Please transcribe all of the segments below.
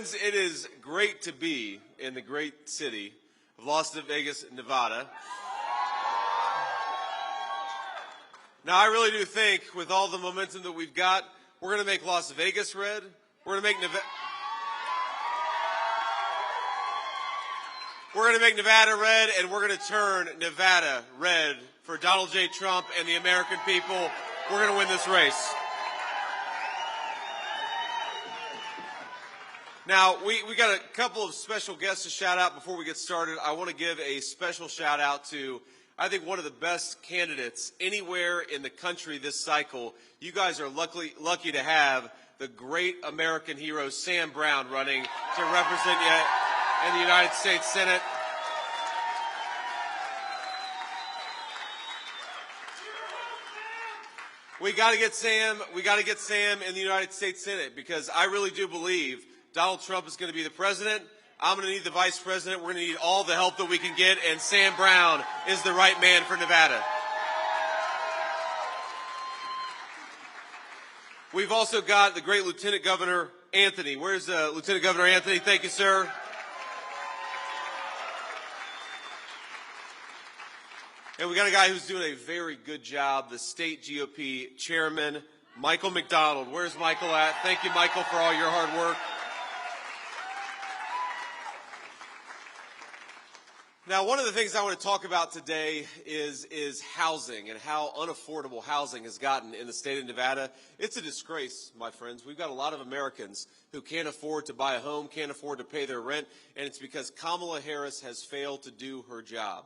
friends, it is great to be in the great city of Las Vegas, Nevada. Now, I really do think with all the momentum that we've got, we're going to make Las Vegas red. We're going to make Nevada red, and we're going to turn Nevada red for Donald J. Trump and the American people. We're going to win this race. Now, we got a couple of special guests to shout out before we get started. I want to give a special shout out to, I think, one of the best candidates anywhere in the country this cycle. You guys are lucky to have the great American hero, Sam Brown, running to represent you in the United States Senate. We got to get Sam in the United States Senate, because I really do believe Donald Trump is going to be the president. I'm going to need the vice president. We're going to need all the help that we can get, and Sam Brown is the right man for Nevada. We've also got the great Lieutenant Governor Anthony. Where's Lieutenant Governor Anthony? Thank you, sir. And we got a guy who's doing a very good job, the state GOP chairman, Michael McDonald. Where's Michael at? Thank you, Michael, for all your hard work. Now, one of the things I want to talk about today is housing and how unaffordable housing has gotten in the state of Nevada. It's a disgrace, my friends. We've got a lot of Americans who can't afford to buy a home, can't afford to pay their rent, and it's because Kamala Harris has failed to do her job.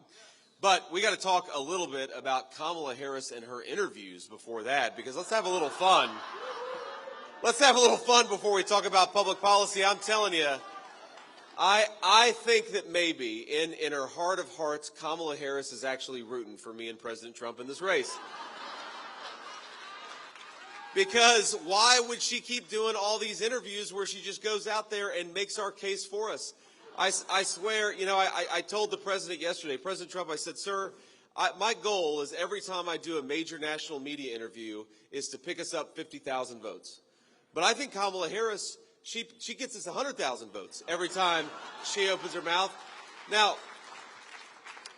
But we got to talk a little bit about Kamala Harris and her interviews before that, because let's have a little fun. Let's have a little fun before we talk about public policy. I'm telling you, I think that maybe in her heart of hearts, Kamala Harris is actually rooting for me and President Trump in this race. Because why would she keep doing all these interviews where she just goes out there and makes our case for us? I swear, I told the president yesterday, President Trump, I said, sir, my goal is every time I do a major national media interview is to pick us up 50,000 votes. But I think Kamala Harris, she gets us 100,000 votes every time she opens her mouth. Now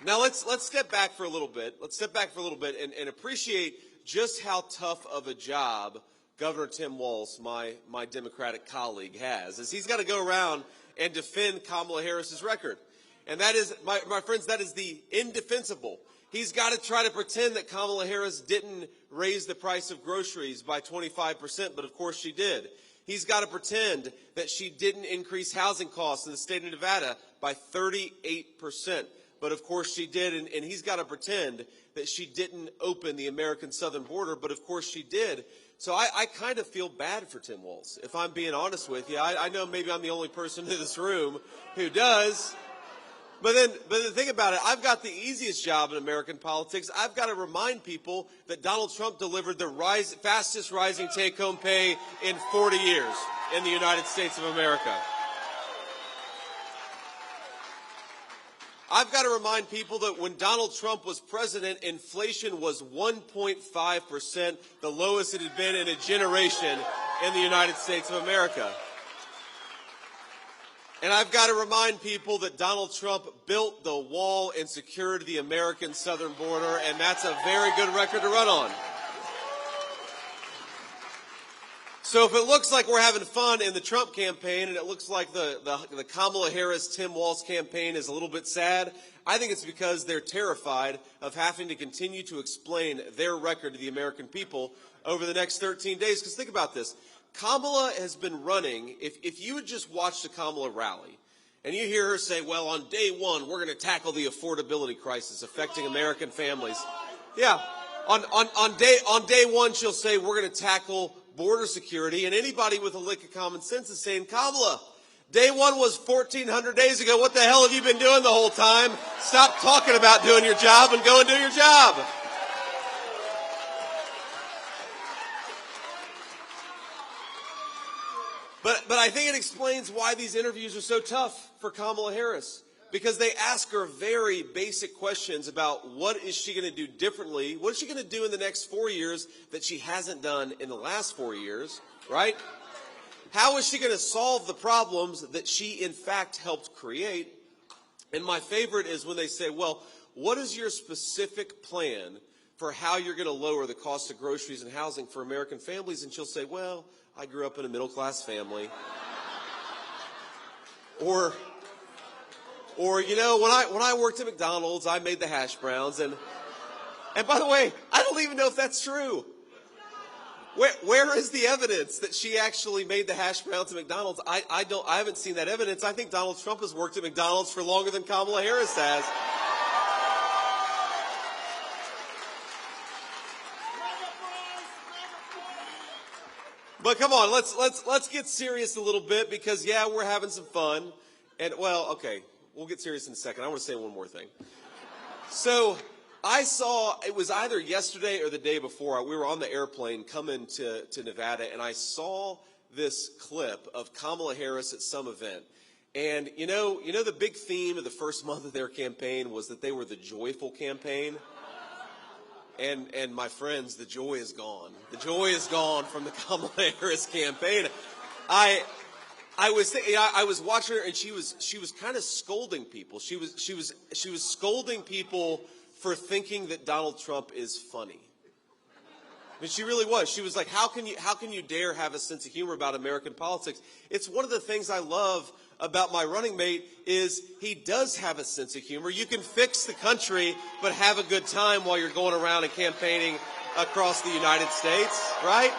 let's step back for a little bit. Let's step back for a little bit and appreciate just how tough of a job Governor Tim Walz, my Democratic colleague, has, as he's got to go around and defend Kamala Harris's record. And that is, my friends, that is the indefensible. He's got to try to pretend that Kamala Harris didn't raise the price of groceries by 25%, but of course she did. He's got to pretend that she didn't increase housing costs in the state of Nevada by 38%. But of course she did, and he's got to pretend that she didn't open the American southern border, but of course she did. So I kind of feel bad for Tim Walz, if I'm being honest with you. I know maybe I'm the only person in this room who does. But the thing about it, I've got the easiest job in American politics. I've got to remind people that Donald Trump delivered the fastest rising take-home pay in 40 years in the United States of America. I've got to remind people that when Donald Trump was president, inflation was 1.5%, the lowest it had been in a generation in the United States of America. And I've got to remind people that Donald Trump built the wall and secured the American southern border, and that's a very good record to run on. So if it looks like we're having fun in the Trump campaign and it looks like the Kamala Harris-Tim Walz campaign is a little bit sad, I think it's because they're terrified of having to continue to explain their record to the American people over the next 13 days. Because think about this. Kamala has been running, if you had just watched a Kamala rally, and you hear her say, well, on day one, we're going to tackle the affordability crisis affecting American families. Yeah, on day one, she'll say, we're going to tackle border security, and anybody with a lick of common sense is saying, Kamala, day one was 1,400 days ago. What the hell have you been doing the whole time? Stop talking about doing your job and go and do your job. But I think it explains why these interviews are so tough for Kamala Harris, because they ask her very basic questions about what is she going to do differently, what is she going to do in the next 4 years that she hasn't done in the last 4 years, right? How is she going to solve the problems that she, in fact, helped create? And my favorite is when they say, well, what is your specific plan for how you're going to lower the cost of groceries and housing for American families? And she'll say, well, I grew up in a middle-class family. Or you know, when I worked at McDonald's, I made the hash browns. And by the way, I don't even know if that's true. Where is the evidence that she actually made the hash browns at McDonald's? I haven't seen that evidence. I think Donald Trump has worked at McDonald's for longer than Kamala Harris has. But come on, let's get serious a little bit, because yeah, we're having some fun. And well, okay, we'll get serious in a second. I want to say one more thing. So I saw, it was either yesterday or the day before, we were on the airplane coming to Nevada, and I saw this clip of Kamala Harris at some event. And you know the big theme of the first month of their campaign was that they were the joyful campaign. And my friends, the joy is gone. The joy is gone from the Kamala Harris campaign. I was watching her, and she was kind of scolding people. She was scolding people for thinking that Donald Trump is funny. I mean, she really was. She was like, how can you dare have a sense of humor about American politics? It's one of the things I love about my running mate is he does have a sense of humor. You can fix the country, but have a good time while you're going around and campaigning across the United States, right?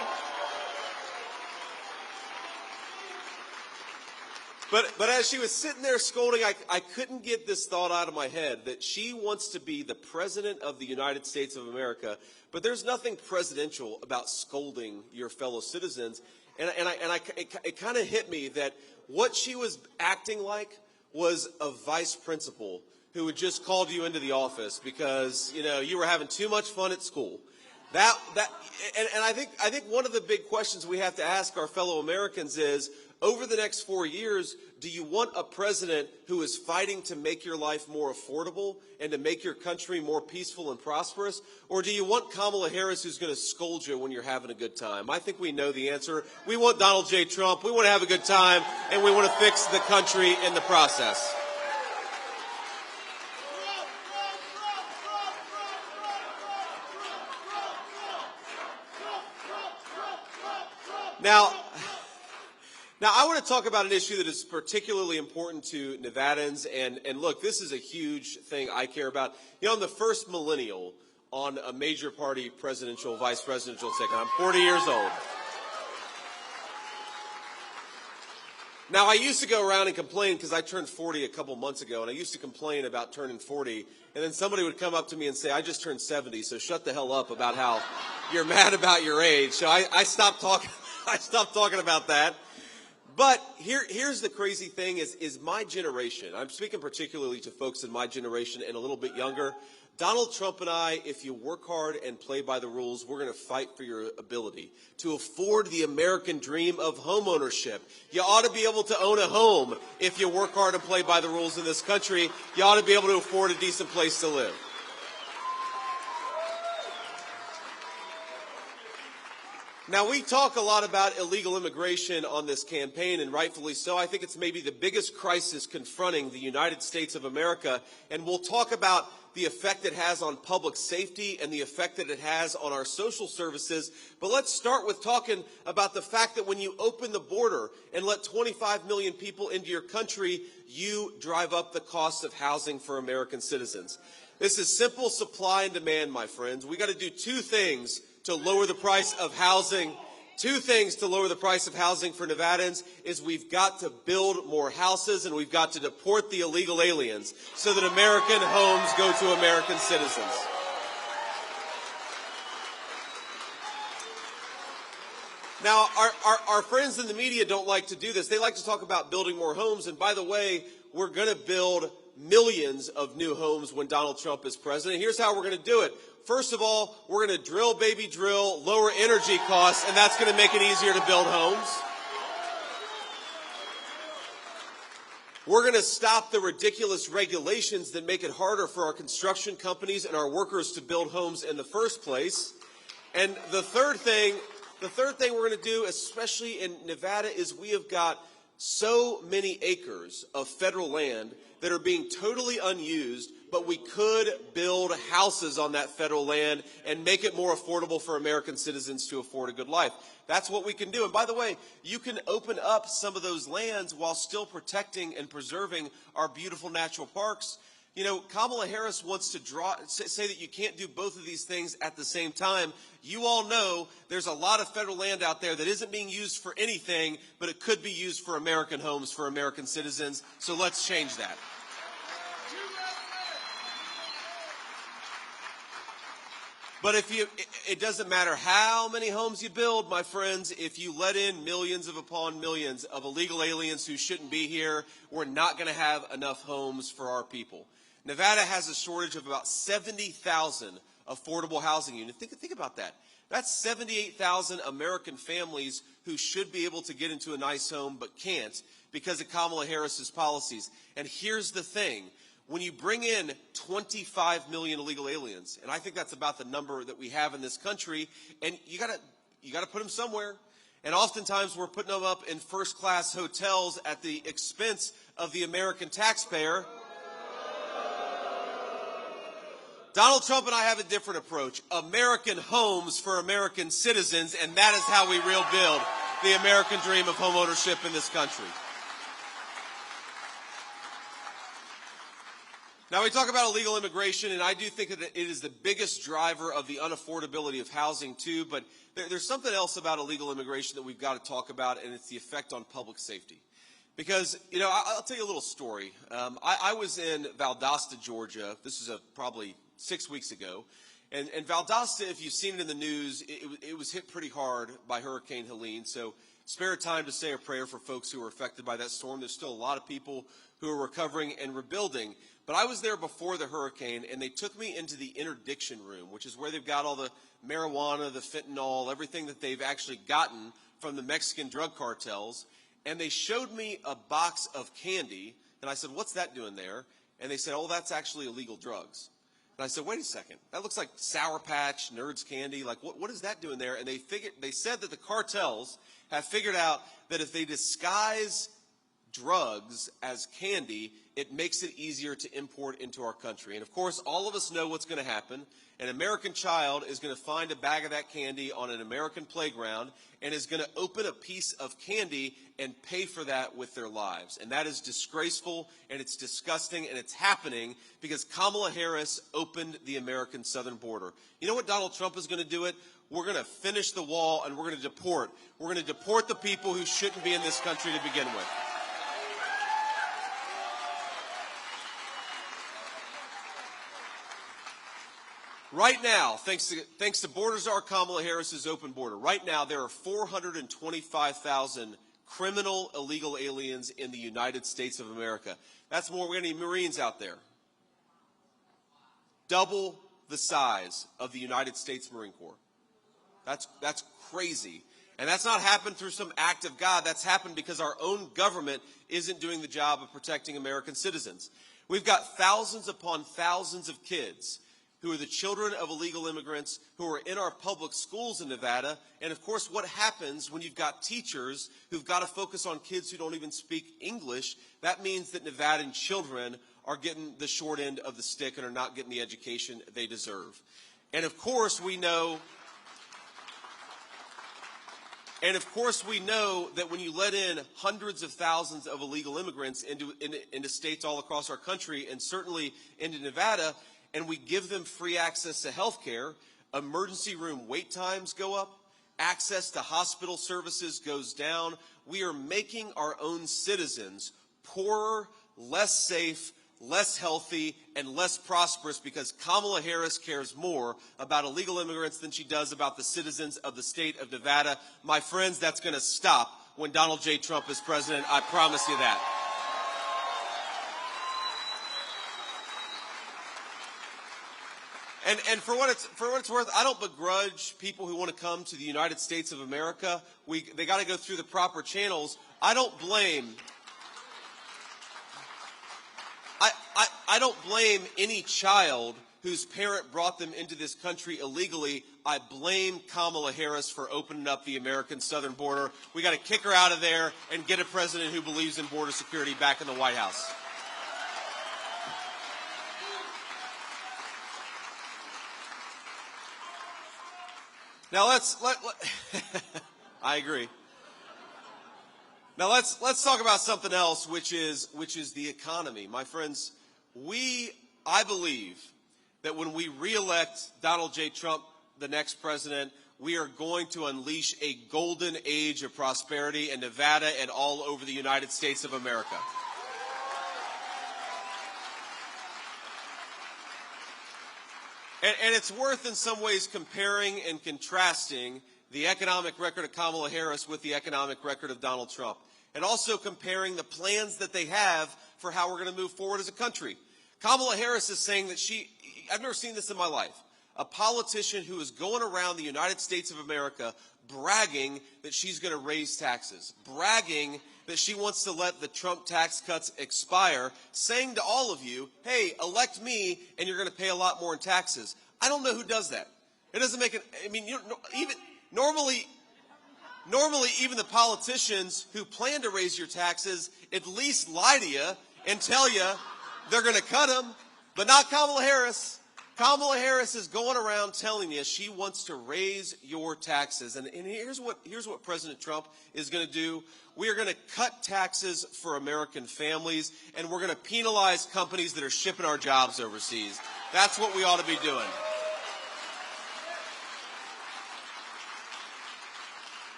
But as she was sitting there scolding, I couldn't get this thought out of my head that she wants to be the president of the United States of America, but there's nothing presidential about scolding your fellow citizens. And it kind of hit me that what she was acting like was a vice principal who had just called you into the office because you were having too much fun at school. And I think one of the big questions we have to ask our fellow Americans is, over the next 4 years, do you want a president who is fighting to make your life more affordable and to make your country more peaceful and prosperous? Or do you want Kamala Harris who's going to scold you when you're having a good time? I think we know the answer. We want Donald J. Trump. We want to have a good time, and we want to fix the country in the process. Now, I want to talk about an issue that is particularly important to Nevadans, and look, this is a huge thing I care about. I'm the first millennial on a major party presidential, vice presidential ticket. I'm 40 years old. Now, I used to go around and complain because I turned 40 a couple months ago, and I used to complain about turning 40, and then somebody would come up to me and say, I just turned 70, so shut the hell up about how you're mad about your age. So I stopped talking. I stopped talking about that. But here's the crazy thing is my generation, I'm speaking particularly to folks in my generation and a little bit younger, Donald Trump and I, if you work hard and play by the rules, we're going to fight for your ability to afford the American dream of homeownership. You ought to be able to own a home if you work hard and play by the rules in this country. You ought to be able to afford a decent place to live. Now, we talk a lot about illegal immigration on this campaign, and rightfully so. I think it's maybe the biggest crisis confronting the United States of America, and we'll talk about the effect it has on public safety and the effect that it has on our social services. But let's start with talking about the fact that when you open the border and let 25 million people into your country, you drive up the cost of housing for American citizens. This is simple supply and demand, my friends. We got to do two things to lower the price of housing. Two things to lower the price of housing for Nevadans is we've got to build more houses and we've got to deport the illegal aliens so that American homes go to American citizens. Now, our friends in the media don't like to do this. They like to talk about building more homes. And by the way, we're going to build millions of new homes when Donald Trump is president. Here's how we're going to do it. First of all, we're going to drill, baby, drill, lower energy costs, and that's going to make it easier to build homes. We're going to stop the ridiculous regulations that make it harder for our construction companies and our workers to build homes in the first place. And the third thing The third thing we're going to do, especially in Nevada, is we have got so many acres of federal land that are being totally unused, but we could build houses on that federal land and make it more affordable for American citizens to afford a good life. That's what we can do. And by the way, you can open up some of those lands while still protecting and preserving our beautiful natural parks. You know, Kamala Harris wants to say that you can't do both of these things at the same time. You all know there's a lot of federal land out there that isn't being used for anything, but it could be used for American homes, for American citizens. So let's change that. But it doesn't matter how many homes you build, my friends, if you let in millions upon millions of illegal aliens who shouldn't be here, we're not going to have enough homes for our people. Nevada has a shortage of about 70,000 affordable housing units. Think about that. That's 78,000 American families who should be able to get into a nice home but can't because of Kamala Harris's policies. And here's the thing. When you bring in 25 million illegal aliens, and I think that's about the number that we have in this country, and you gotta put them somewhere. And oftentimes we're putting them up in first-class hotels at the expense of the American taxpayer. Donald Trump and I have a different approach. American homes for American citizens, and that is how we rebuild the American dream of home ownership in this country. Now, we talk about illegal immigration, and I do think that it is the biggest driver of the unaffordability of housing, too. But there's something else about illegal immigration that we've got to talk about, and it's the effect on public safety. Because, you know, I'll tell you a little story. I was in Valdosta, Georgia. This is probably 6 weeks ago. And Valdosta, if you've seen it in the news, it was hit pretty hard by Hurricane Helene. So spare time to say a prayer for folks who were affected by that storm. There's still a lot of people who are recovering and rebuilding. But I was there before the hurricane, and they took me into the interdiction room, which is where they've got all the marijuana, the fentanyl, everything that they've actually gotten from the Mexican drug cartels. And they showed me a box of candy, and I said, "What's that doing there?" And they said, "Oh, that's actually illegal drugs." And I said, "Wait a second, that looks like Sour Patch, Nerds candy. Like, what is that doing there?" And they said that the cartels have figured out that if they disguise drugs as candy, it makes it easier to import into our country. And of course, all of us know what's going to happen. An American child is going to find a bag of that candy on an American playground and is going to open a piece of candy and pay for that with their lives. And that is disgraceful, and it's disgusting, and it's happening because Kamala Harris opened the American southern border. You know what Donald Trump is going to do it? We're going to finish the wall, and we're going to deport. We're going to deport the people who shouldn't be in this country to begin with. Right now, thanks to Border Czar Kamala Harris's open border, right now there are 425,000 criminal illegal aliens in the United States of America. That's more. We're going to need Marines out there. Double the size of the United States Marine Corps. That's crazy. And that's not happened through some act of God. That's happened because our own government isn't doing the job of protecting American citizens. We've got thousands upon thousands of kids who are the children of illegal immigrants who are in our public schools in Nevada. And of course, what happens when you've got teachers who've got to focus on kids who don't even speak English? That means that Nevadan children are getting the short end of the stick and are not getting the education they deserve. And of course, we know that when you let in hundreds of thousands of illegal immigrants into states all across our country, and certainly into Nevada, and we give them free access to health care, emergency room wait times go up, access to hospital services goes down. We are making our own citizens poorer, less safe, less healthy, and less prosperous because Kamala Harris cares more about illegal immigrants than she does about the citizens of the state of Nevada. My friends, that's going to stop when Donald J. Trump is president. I promise you that. And for what it's worth, I don't begrudge people who want to come to the United States of America. They got to go through the proper channels. I don't blame I don't blame any child whose parent brought them into this country illegally. I blame Kamala Harris for opening up the American southern border. We got to kick her out of there and get a president who believes in border security back in the White House. Now I agree. Now let's talk about something else, which is the economy. My friends, I believe that when we reelect Donald J. Trump, the next president, we are going to unleash a golden age of prosperity in Nevada and all over the United States of America. And it's worth in some ways comparing and contrasting the economic record of Kamala Harris with the economic record of Donald Trump, and also comparing the plans that they have for how we're going to move forward as a country. Kamala Harris is saying that I've never seen this in my life, a politician who is going around the United States of America bragging that she's going to raise taxes, bragging that she wants to let the Trump tax cuts expire, saying to all of you, hey, elect me and you're going to pay a lot more in taxes. I don't know who does that. It doesn't make it, I mean, even normally even the politicians who plan to raise your taxes at least lie to you and tell you they're going to cut them, but not Kamala Harris. Kamala Harris is going around telling you she wants to raise your taxes. And here's what President Trump is going to do. We are going to cut taxes for American families, and we're going to penalize companies that are shipping our jobs overseas. That's what we ought to be doing.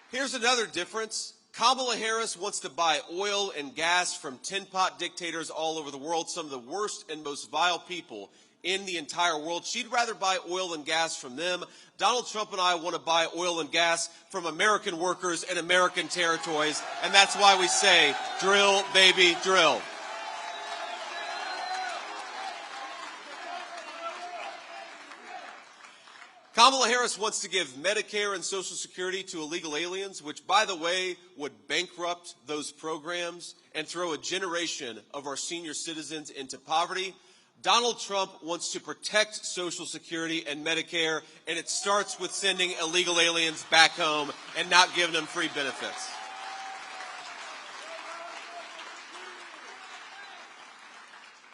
Here's another difference. Kamala Harris wants to buy oil and gas from tin pot dictators all over the world, some of the worst and most vile people in the entire world. She'd rather buy oil and gas from them. Donald Trump and I want to buy oil and gas from American workers in American territories, and that's why we say, drill, baby, drill. Kamala Harris wants to give Medicare and Social Security to illegal aliens, which, by the way, would bankrupt those programs and throw a generation of our senior citizens into poverty. Donald Trump wants to protect Social Security and Medicare, and it starts with sending illegal aliens back home and not giving them free benefits.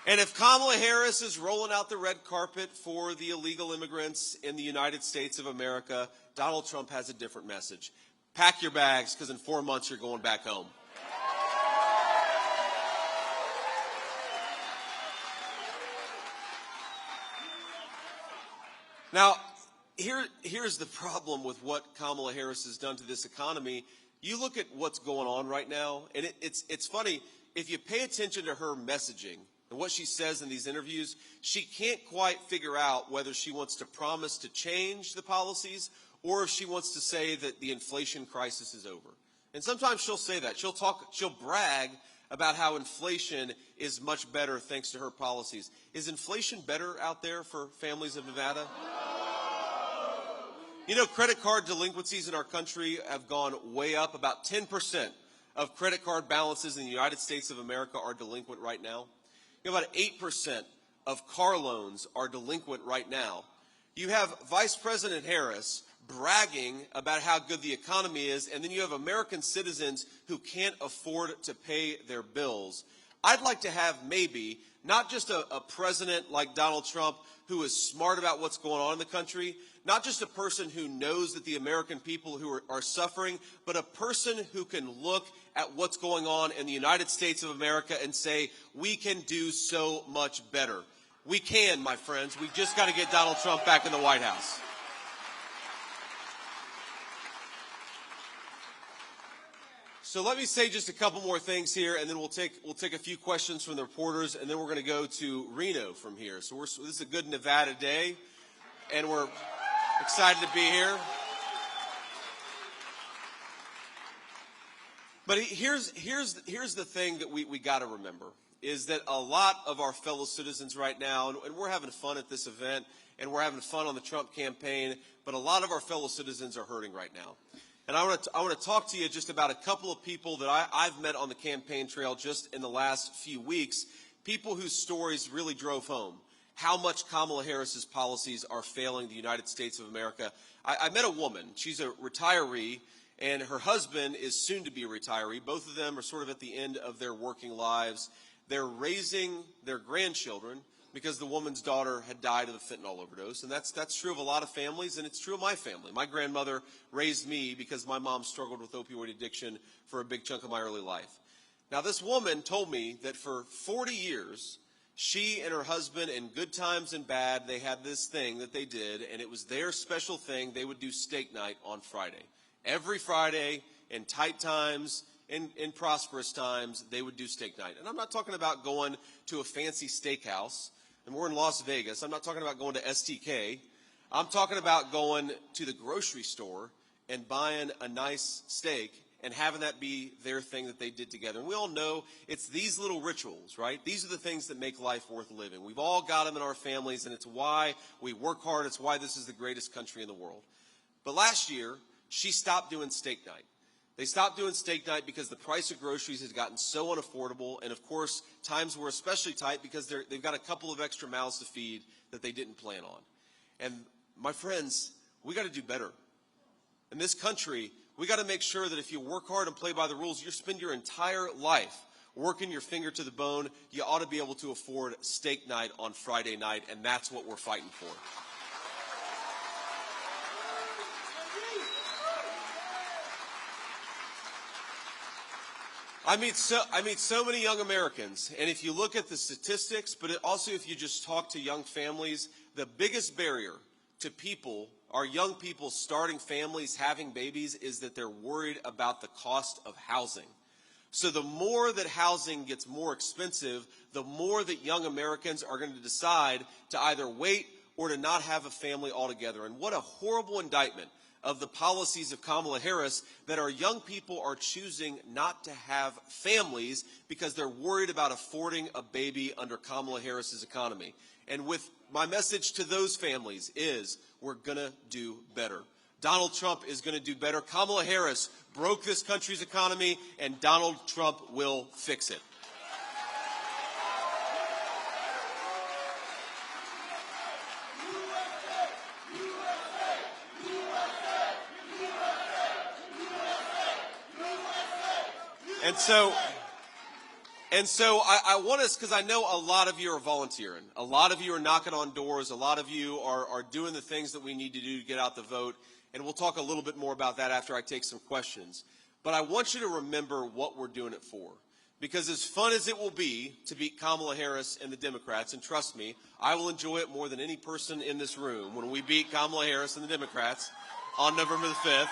And if Kamala Harris is rolling out the red carpet for the illegal immigrants in the United States of America, Donald Trump has a different message. Pack your bags, because in 4 months you're going back home. Now, here's the problem with what Kamala Harris has done to this economy. You look at what's going on right now, and it's funny. If you pay attention to her messaging, and what she says in these interviews, she can't quite figure out whether she wants to promise to change the policies or if she wants to say that the inflation crisis is over. And sometimes she'll say that. She'll brag about how inflation is much better thanks to her policies. Is inflation better out there for families of Nevada? You know, credit card delinquencies in our country have gone way up. About 10% of credit card balances in the United States of America are delinquent right now. You know, about 8% of car loans are delinquent right now. You have Vice President Harris bragging about how good the economy is, and then you have American citizens who can't afford to pay their bills. I'd like to have maybe not just a president like Donald Trump who is smart about what's going on in the country, not just a person who knows that the American people who are suffering, but a person who can look at what's going on in the United States of America and say, we can do so much better. We can, my friends. We've just got to get Donald Trump back in the White House. So let me say just a couple more things here, and then we'll take a few questions from the reporters, and then we're going to go to Reno from here. So this is a good Nevada day, and we're excited to be here. But here's the thing that we got to remember, is that a lot of our fellow citizens right now, and we're having fun at this event, and we're having fun on the Trump campaign, but a lot of our fellow citizens are hurting right now. And I want to talk to you just about a couple of people that I've met on the campaign trail just in the last few weeks, people whose stories really drove home how much Kamala Harris's policies are failing the United States of America. I met a woman. She's a retiree, and her husband is soon to be a retiree. Both of them are sort of at the end of their working lives. They're raising their grandchildren because the woman's daughter had died of a fentanyl overdose. And that's true of a lot of families, and it's true of my family. My grandmother raised me because my mom struggled with opioid addiction for a big chunk of my early life. Now, this woman told me that for 40 years, she and her husband, in good times and bad, they had this thing that they did, and it was their special thing. They would do steak night on Friday. Every Friday, in tight times, in prosperous times, they would do steak night. And I'm not talking about going to a fancy steakhouse. And we're in Las Vegas. I'm not talking about going to STK. I'm talking about going to the grocery store and buying a nice steak and having that be their thing that they did together. And we all know it's these little rituals, right? These are the things that make life worth living. We've all got them in our families, and it's why we work hard. It's why this is the greatest country in the world. But last year, she stopped doing steak night. They stopped doing steak night because the price of groceries has gotten so unaffordable, and of course, times were especially tight because they've got a couple of extra mouths to feed that they didn't plan on. And my friends, we got to do better. In this country, we got to make sure that if you work hard and play by the rules, you spend your entire life working your finger to the bone, you ought to be able to afford steak night on Friday night, and that's what we're fighting for. I meet so many young Americans, and if you look at the statistics, but also if you just talk to young families, the biggest barrier to people, our young people starting families, having babies, is that they're worried about the cost of housing. So the more that housing gets more expensive, the more that young Americans are going to decide to either wait or to not have a family altogether. And what a horrible indictment of the policies of Kamala Harris that our young people are choosing not to have families because they're worried about affording a baby under Kamala Harris's economy. And with my message to those families is we're going to do better. Donald Trump is going to do better. Kamala Harris broke this country's economy, and Donald Trump will fix it. And so I want us, because I know a lot of you are volunteering. A lot of you are knocking on doors. A lot of you are doing the things that we need to do to get out the vote. And we'll talk a little bit more about that after I take some questions. But I want you to remember what we're doing it for. Because as fun as it will be to beat Kamala Harris and the Democrats, and trust me, I will enjoy it more than any person in this room when we beat Kamala Harris and the Democrats on November the 5th.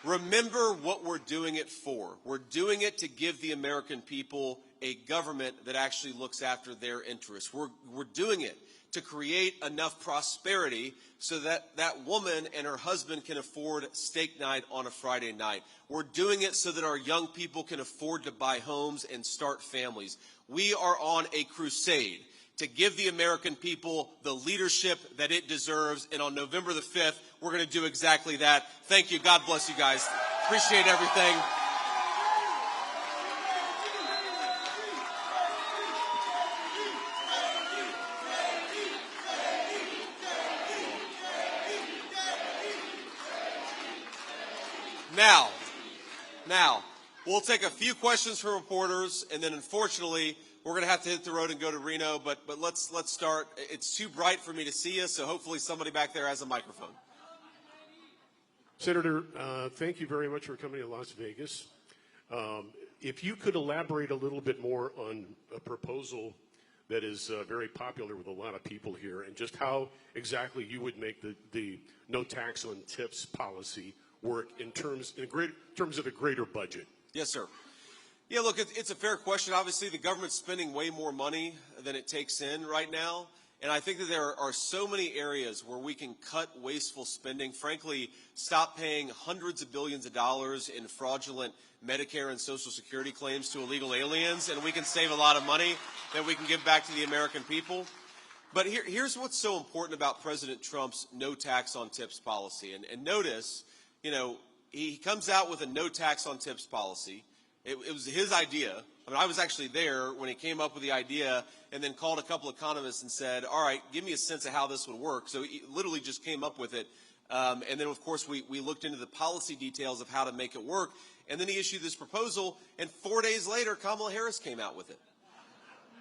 Remember what we're doing it for. We're doing it to give the American people a government that actually looks after their interests. We're doing it to create enough prosperity so that that woman and her husband can afford steak night on a Friday night. We're doing it so that our young people can afford to buy homes and start families. We are on a crusade to give the American people the leadership that it deserves. And on November the 5th, we're going to do exactly that. Thank you. God bless you guys. Appreciate everything. Now, we'll take a few questions from reporters, and then unfortunately, we're going to have to hit the road and go to Reno, but let's start. It's too bright for me to see you, so hopefully somebody back there has a microphone. Senator, thank you very much for coming to Las Vegas. If you could elaborate a little bit more on a proposal that is very popular with a lot of people here, and just how exactly you would make the no tax on tips policy work in terms of a greater budget. Yes, sir. Yeah, look, it's a fair question. Obviously, the government's spending way more money than it takes in right now. And I think that there are so many areas where we can cut wasteful spending, frankly, stop paying hundreds of billions of dollars in fraudulent Medicare and Social Security claims to illegal aliens, and we can save a lot of money that we can give back to the American people. But here's what's so important about President Trump's no tax on tips policy. And notice, he comes out with a no tax on tips policy. It was his idea. I mean, I was actually there when he came up with the idea and then called a couple economists and said, all right, give me a sense of how this would work. So he literally just came up with it. And then, of course, we looked into the policy details of how to make it work. And then he issued this proposal, and 4 days later, Kamala Harris came out with it.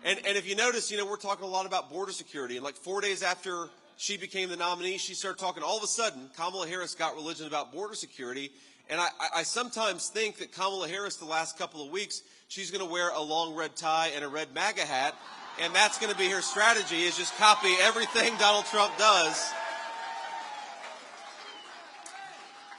And if you notice, we're talking a lot about border security. And like 4 days after she became the nominee, she started talking. All of a sudden, Kamala Harris got religion about border security. And I sometimes think that Kamala Harris, the last couple of weeks, she's going to wear a long red tie and a red MAGA hat. And that's going to be her strategy, is just copy everything Donald Trump does.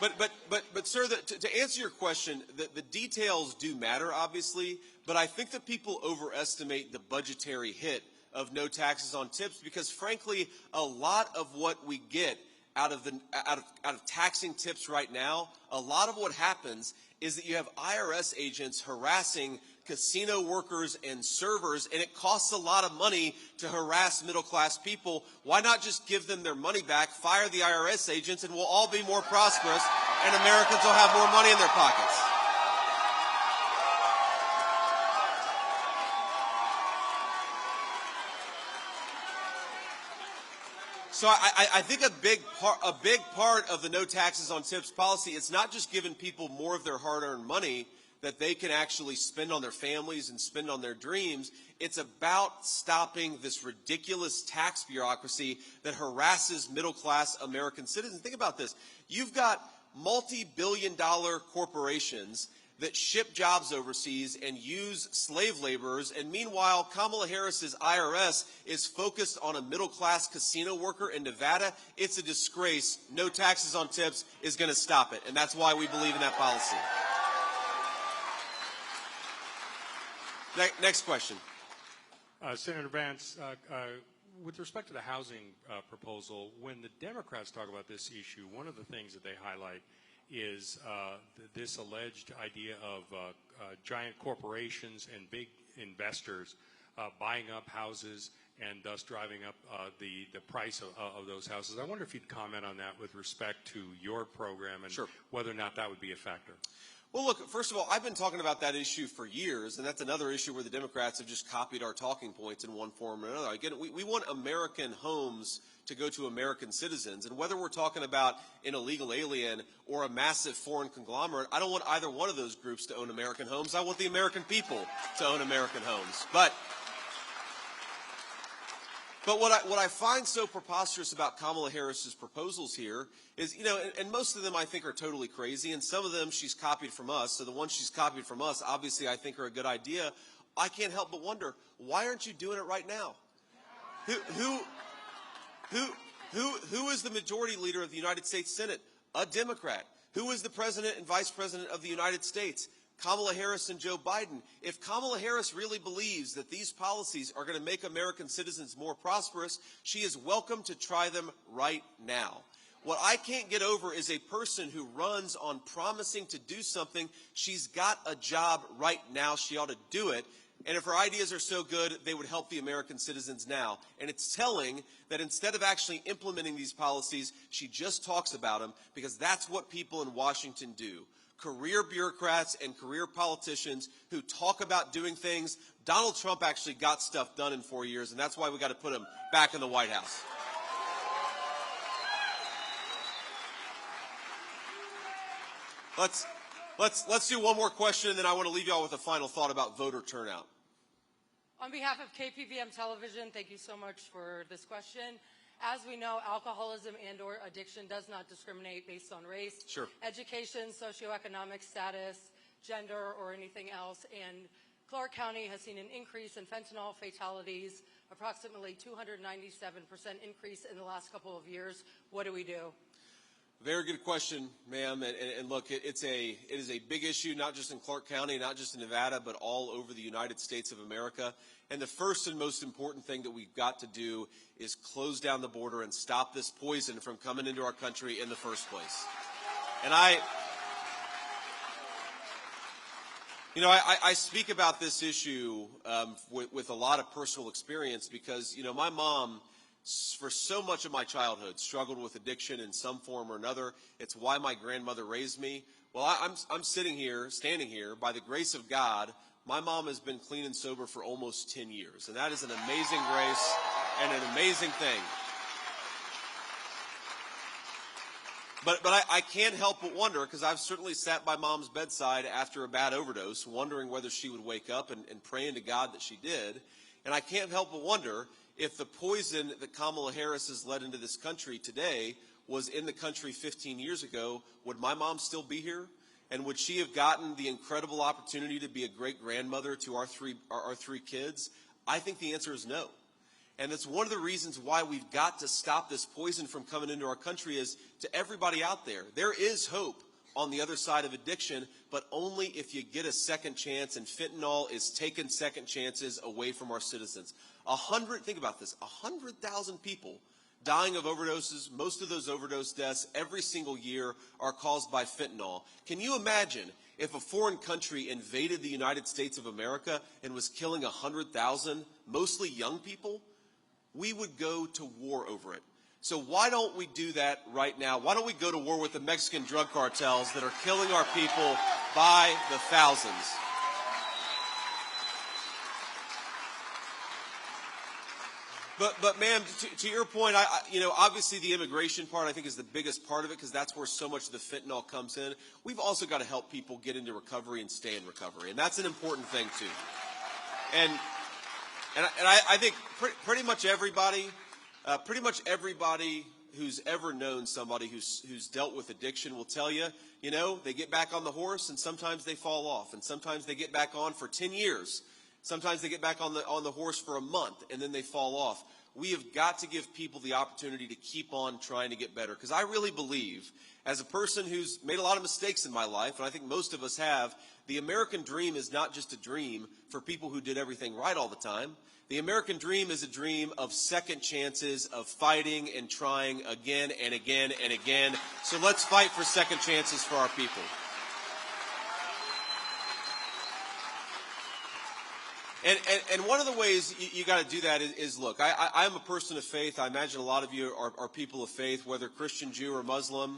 But sir, to answer your question, the details do matter, obviously, but I think that people overestimate the budgetary hit of no taxes on tips because, frankly, a lot of what we get out of taxing tips right now, a lot of what happens is that you have IRS agents harassing casino workers and servers, and it costs a lot of money to harass middle-class people. Why not just give them their money back, fire the IRS agents, and we'll all be more prosperous, and Americans will have more money in their pockets? So I think a big part of the no taxes on tips policy is not just giving people more of their hard-earned money that they can actually spend on their families and spend on their dreams. It's about stopping this ridiculous tax bureaucracy that harasses middle-class American citizens. Think about this. You've got multi-billion-dollar corporations that ship jobs overseas and use slave laborers, and meanwhile, Kamala Harris's IRS is focused on a middle-class casino worker in Nevada. It's a disgrace. No taxes on tips is going to stop it, and that's why we believe in that policy. Next question. Senator Vance, with respect to the housing proposal, when the Democrats talk about this issue, one of the things that they highlight is this alleged idea of giant corporations and big investors buying up houses and thus driving up the price of those houses. I wonder if you'd comment on that with respect to your program and Sure. whether or not that would be a factor. Well, look, first of all, I've been talking about that issue for years, and that's another issue where the Democrats have just copied our talking points in one form or another. Again, we want American homes to go to American citizens, and whether we're talking about an illegal alien or a massive foreign conglomerate, I don't want either one of those groups to own American homes. I want the American people to own American homes. But what I find so preposterous about Kamala Harris's proposals here is, and most of them I think are totally crazy, and some of them she's copied from us. So the ones she's copied from us, obviously, I think are a good idea. I can't help but wonder, why aren't you doing it right now? Who is the majority leader of the United States Senate? A Democrat. Who is the president and vice president of the United States? Kamala Harris and Joe Biden. If Kamala Harris really believes that these policies are going to make American citizens more prosperous, she is welcome to try them right now. What I can't get over is a person who runs on promising to do something. She's got a job right now. She ought to do it. And if her ideas are so good, they would help the American citizens now. And it's telling that instead of actually implementing these policies, she just talks about them, because that's what people in Washington do. Career bureaucrats and career politicians who talk about doing things. Donald Trump actually got stuff done in 4 years, and that's why we got to put him back in the White House. Let's do one more question, and then I want to leave you all with a final thought about voter turnout. On behalf of KPVM Television, thank you so much for this question. As we know, alcoholism and/or addiction does not discriminate based on race, Sure. education, socioeconomic status, gender, or anything else. And Clark County has seen an increase in fentanyl fatalities, approximately 297% increase in the last couple of years. What do we do? Very good question, ma'am. And look, it is a big issue, not just in Clark County, not just in Nevada, but all over the United States of America. And the first and most important thing that we've got to do is close down the border and stop this poison from coming into our country in the first place. And I speak about this issue with a lot of personal experience because, my mom for so much of my childhood, struggled with addiction in some form or another. It's why my grandmother raised me. Well, I'm standing here, by the grace of God. My mom has been clean and sober for almost 10 years, and that is an amazing grace and an amazing thing. But I can't help but wonder, because I've certainly sat by Mom's bedside after a bad overdose, wondering whether she would wake up and praying to God that she did. And I can't help but wonder if the poison that Kamala Harris has led into this country today was in the country 15 years ago, would my mom still be here? And would she have gotten the incredible opportunity to be a great-grandmother to our three kids? I think the answer is no. And it's one of the reasons why we've got to stop this poison from coming into our country. Is to everybody out there, there is hope on the other side of addiction, but only if you get a second chance, and fentanyl is taking second chances away from our citizens. Think about this, 100,000 people dying of overdoses. Most of those overdose deaths every single year are caused by fentanyl. Can you imagine if a foreign country invaded the United States of America and was killing 100,000, mostly young people? We would go to war over it. So why don't we do that right now? Why don't we go to war with the Mexican drug cartels that are killing our people by the thousands? But ma'am, to your point, obviously the immigration part I think is the biggest part of it, because that's where so much of the fentanyl comes in. We've also got to help people get into recovery and stay in recovery, and that's an important thing too. And I think pretty much everybody who's ever known somebody who's dealt with addiction will tell you, they get back on the horse and sometimes they fall off, and sometimes they get back on for 10 years. Sometimes they get back on the horse for a month and then they fall off. We have got to give people the opportunity to keep on trying to get better, because I really believe, as a person who's made a lot of mistakes in my life, and I think most of us have, the American dream is not just a dream for people who did everything right all the time. The American dream is a dream of second chances, of fighting and trying again and again and again. So let's fight for second chances for our people. And one of the ways you got to do that is look, I'm a person of faith. I imagine a lot of you are people of faith, whether Christian, Jew, or Muslim.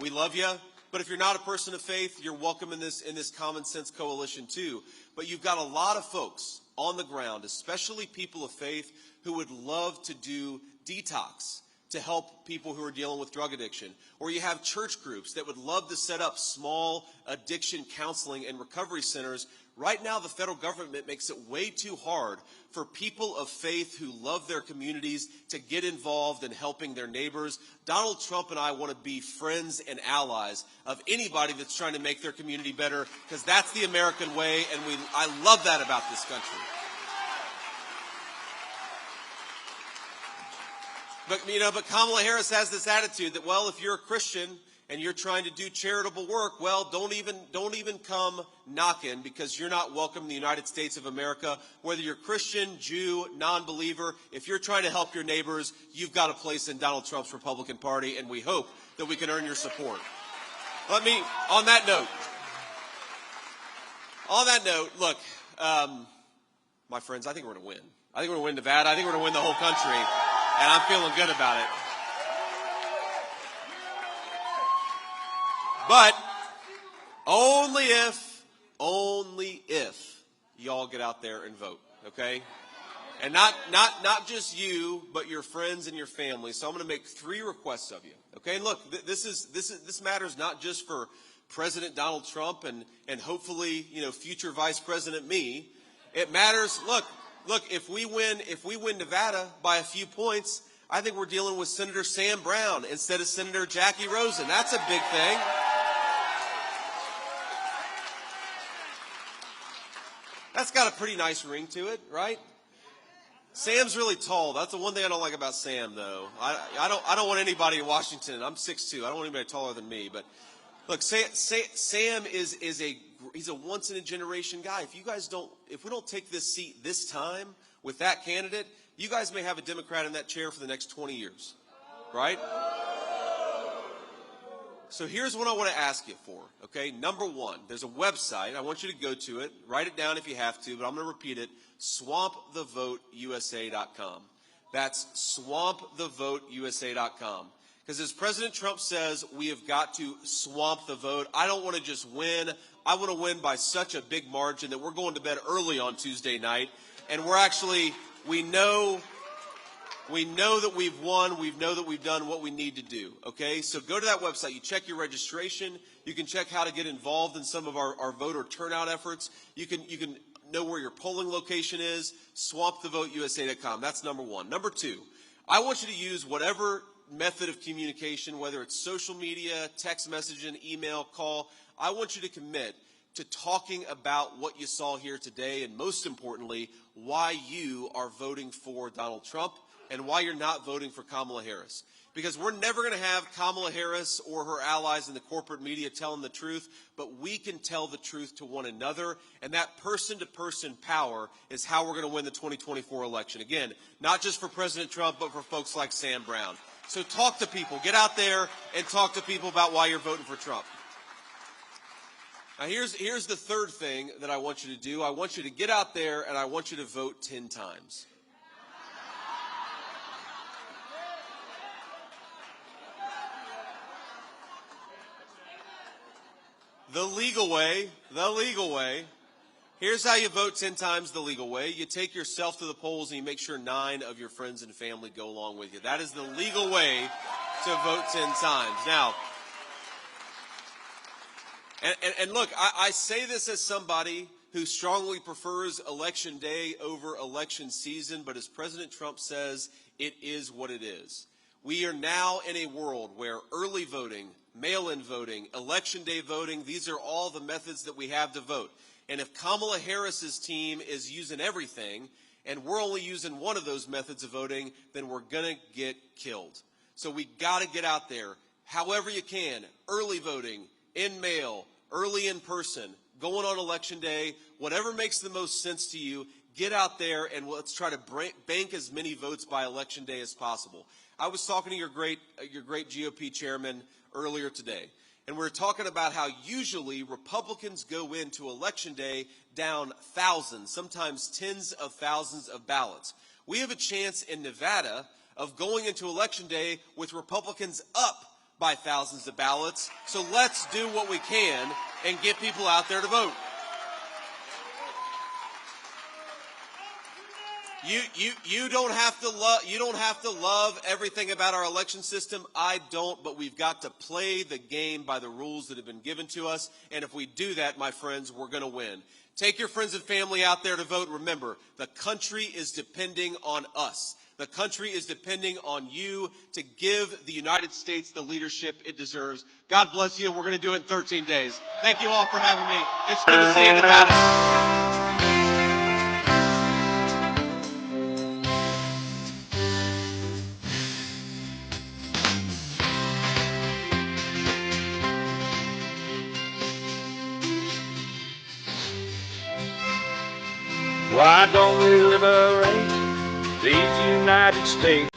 We love you. But if you're not a person of faith, you're welcome in this common sense coalition too. But you've got a lot of folks on the ground, especially people of faith, who would love to do detox to help people who are dealing with drug addiction. Or you have church groups that would love to set up small addiction counseling and recovery centers. Right now, the federal government makes it way too hard for people of faith who love their communities to get involved in helping their neighbors. Donald Trump and I want to be friends and allies of anybody that's trying to make their community better, because that's the American way, and I love that about this country. But Kamala Harris has this attitude that, well, if you're a Christian and you're trying to do charitable work, well, don't even come knocking, because you're not welcome in the United States of America. Whether you're Christian, Jew, non-believer, if you're trying to help your neighbors, you've got a place in Donald Trump's Republican Party, and we hope that we can earn your support. On that note, look, my friends, I think we're going to win. I think we're going to win Nevada. I think we're going to win the whole country, and I'm feeling good about it. But only if y'all get out there and vote, okay? And not just you, but your friends and your family. So I'm going to make 3 requests of you, okay? And look, this matters not just for President Donald Trump and hopefully, future Vice President me. It matters. Look, if we win Nevada by a few points, I think we're dealing with Senator Sam Brown instead of Senator Jackie Rosen. That's a big thing. That's got a pretty nice ring to it, right? Sam's really tall. That's the one thing I don't like about Sam, though. I don't want anybody in Washington. I'm 6'2". I don't want anybody taller than me. But look, Sam he's a once in a generation guy. If we don't take this seat this time with that candidate, you guys may have a Democrat in that chair for the next 20 years, right? So here's what I want to ask you for, okay? Number 1, there's a website. I want you to go to it. Write it down if you have to, but I'm going to repeat it, swampthevoteusa.com. That's swampthevoteusa.com. Because as President Trump says, we have got to swamp the vote. I don't want to just win. I want to win by such a big margin that we're going to bed early on Tuesday night. And we know that we've won. We know that we've done what we need to do. Okay? So go to that website. You check your registration. You can check how to get involved in some of our voter turnout efforts. You can know where your polling location is. Swampthevoteusa.com. That's number one. Number two, I want you to use whatever method of communication, whether it's social media, text messaging, email, call. I want you to commit to talking about what you saw here today, and most importantly, why you are voting for Donald Trump and why you're not voting for Kamala Harris. Because we're never going to have Kamala Harris or her allies in the corporate media telling the truth, but we can tell the truth to one another, and that person-to-person power is how we're going to win the 2024 election. Again, not just for President Trump, but for folks like Sam Brown. So talk to people. Get out there and talk to people about why you're voting for Trump. Now, here's the third thing that I want you to do. I want you to get out there, and I want you to vote 10 times. The legal way. Here's how you vote 10 times the legal way. You take yourself to the polls and you make sure 9 of your friends and family go along with you. That is the legal way to vote 10 times. Now, and look, I say this as somebody who strongly prefers election day over election season, but as President Trump says, it is what it is. We are now in a world where early voting, mail-in voting, election day voting, these are all the methods that we have to vote. And if Kamala Harris's team is using everything and we're only using one of those methods of voting, then we're going to get killed. So we got to get out there, however you can, early voting, in mail, early in person, going on election day, whatever makes the most sense to you, get out there and let's try to bank as many votes by election day as possible. I was talking to your great GOP chairman earlier today, and we were talking about how usually Republicans go into election day down thousands, sometimes tens of thousands of ballots. We have a chance in Nevada of going into election day with Republicans up by thousands of ballots. So let's do what we can and get people out there to vote. You don't have to love everything about our election system. I don't, but we've got to play the game by the rules that have been given to us. And if we do that, my friends, we're going to win. Take your friends and family out there to vote. Remember, the country is depending on us. The country is depending on you to give the United States the leadership it deserves. God bless you. We're going to do it in 13 days. Thank you all for having me. It's good to see you in Nevada. Why don't we liberate these United States?